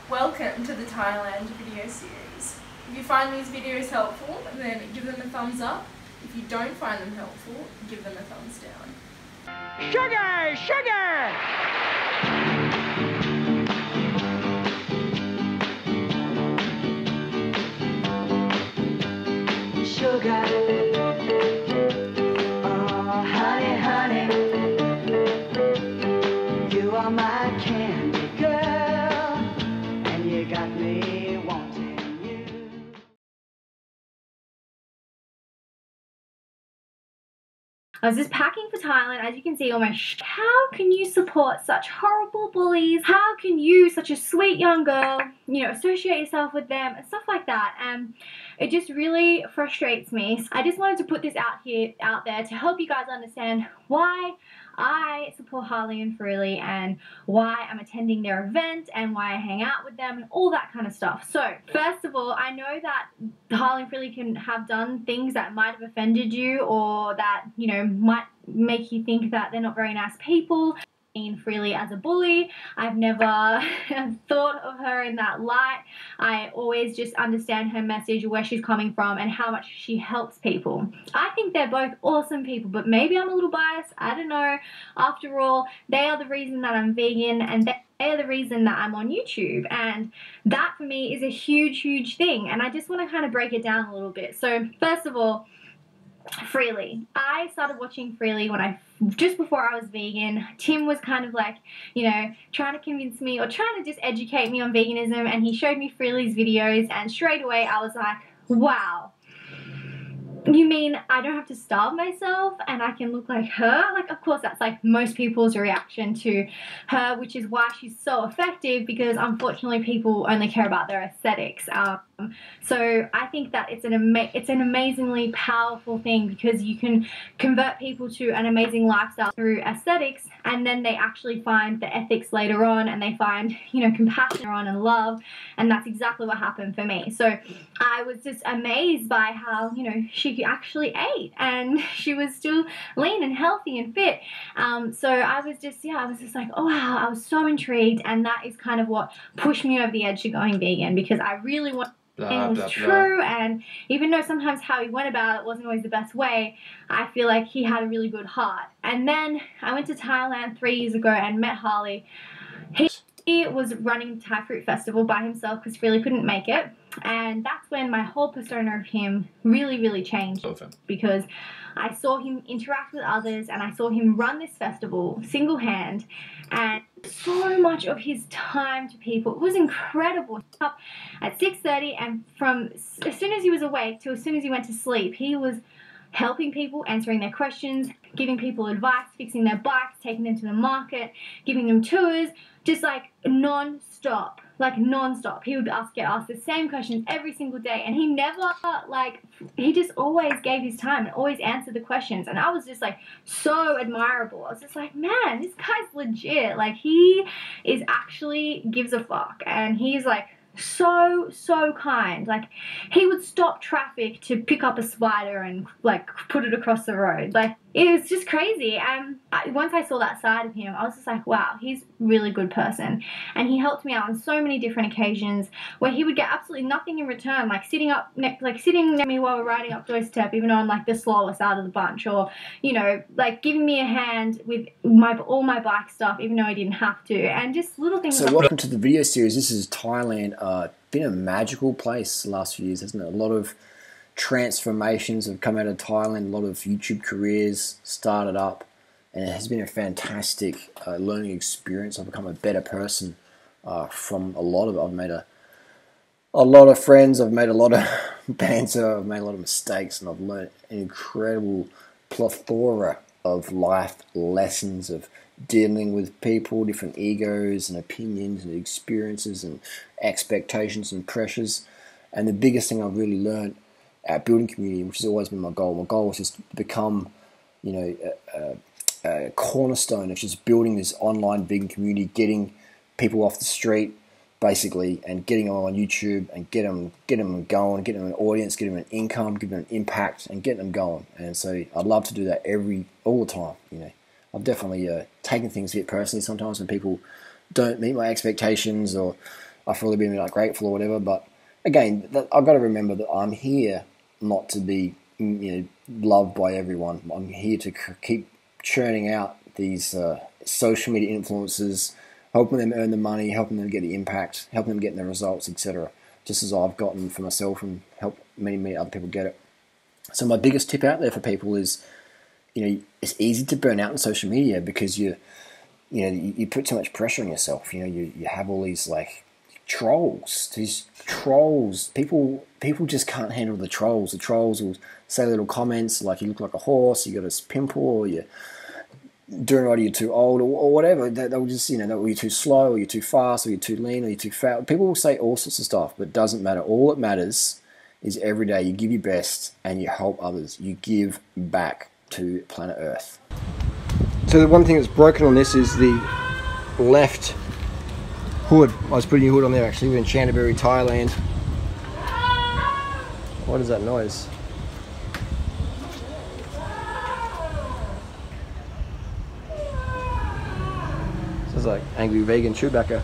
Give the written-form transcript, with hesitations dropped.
Welcome to the Thailand video series. If you find these videos helpful, then give them a thumbs up. If you don't find them helpful, give them a thumbs down. Sugar! Sugar! Sugar. Oh, honey, honey. You are my candy girl, and you got me wanting you. I was just packing for Thailand. As you can see on my how can you support such horrible bullies? How can you, such a sweet young girl, associate yourself with them and stuff like that? And it just really frustrates me. I just wanted to put this out there to help you guys understand why I support Harley and Freely and why I'm attending their event and why I hang out with them and all that kind of stuff. So first of all, I know that Harley and Freely can have done things that might have offended you or that, might make you think that they're not very nice people. Freely as a bully. I've never thought of her in that light. I always just understand her message, where she's coming from, and how much she helps people. I think they're both awesome people, but maybe I'm a little biased. I don't know. After all, they are the reason that I'm vegan, and they are the reason that I'm on YouTube, and that for me is a huge, huge thing, and I just want to kind of break it down a little bit. So first of all, Freely. I started watching Freely just before I was vegan. Tim was kind of like, trying to convince me or trying to just educate me on veganism, and he showed me Freely's videos, and straight away I was like, wow. You mean I don't have to starve myself and I can look like her? Like, of course, that's like most people's reaction to her, which is why she's so effective, because unfortunately people only care about their aesthetics. So I think that it's an amazingly powerful thing, because you can convert people to an amazing lifestyle through aesthetics, and then they actually find the ethics later on, and they find, compassion on and love, and that's exactly what happened for me. So I was just amazed by how, she actually ate, and she was still lean and healthy and fit. So I was just like, oh wow, I was so intrigued, and that is kind of what pushed me over the edge to going vegan, because I really want it was true, and even though sometimes how he went about it wasn't always the best way, I feel like he had a really good heart. And then I went to Thailand 3 years ago and met Harley. He was running Thai Fruit Festival by himself because Freely couldn't make it, and that's when my whole persona of him really, really changed, because I saw him interact with others, and I saw him run this festival single-hand, and so much of his time to people. It was incredible. Up at 6:30, and from as soon as he was awake to as soon as he went to sleep, he was helping people, answering their questions, giving people advice, fixing their bikes, taking them to the market, giving them tours, just like non-stop. He would get asked the same questions every single day, and he never, he just always gave his time and always answered the questions, and I was just like so admirable. I was just like, man, this guy's legit. Like, he is actually gives a fuck, and he's like so kind. Like, he would stop traffic to pick up a spider and like put it across the road. Like, it was just crazy. And once I saw that side of him, I was just like, wow, he's a really good person. And he helped me out on so many different occasions where he would get absolutely nothing in return, like sitting near me while we're riding up doorstep, even though I'm like the slowest out of the bunch, or like giving me a hand with all my bike stuff, even though I didn't have to, and just little things. So welcome to the video series. This is Thailand. Been a magical place the last few years, hasn't it? A lot of transformations have come out of Thailand. A lot of YouTube careers started up, and it has been a fantastic learning experience. I've become a better person from a lot of it. I've made a lot of friends. I've made a lot of banter. I've made a lot of mistakes, and I've learned an incredible plethora of life lessons of dealing with people, different egos and opinions and experiences and expectations and pressures. And the biggest thing I've really learned at building community, which has always been my goal was just to become, a cornerstone of just building this online vegan community, getting people off the street, basically, and getting them on YouTube and get them going, get them an audience, get them an income, give them an impact, and get them going. And so I'd love to do that all the time. I've definitely taken things a bit personally sometimes when people don't meet my expectations, or I feel a bit like grateful or whatever. But again, I've got to remember that I'm here not to be loved by everyone. I'm here to keep churning out these social media influencers, helping them earn the money, helping them get the impact, helping them get the results, etc. Just as I've gotten for myself and help many other people get it. So my biggest tip out there for people is, it's easy to burn out on social media because you put too much pressure on yourself. You have all these trolls. People just can't handle the trolls. The trolls will say little comments like you look like a horse, you got a pimple, or you Durianrider, you're too old, or whatever. They'll just, that you're too slow, or you're too fast, or you're too lean, or you're too fat. People will say all sorts of stuff, but it doesn't matter. All that matters is every day you give your best and you help others. You give back to planet Earth. So the one thing that's broken on this is the left hood. I was putting a hood on there actually. We're in Chanterbury, Thailand. What is that noise? Sounds like angry vegan Chewbacca.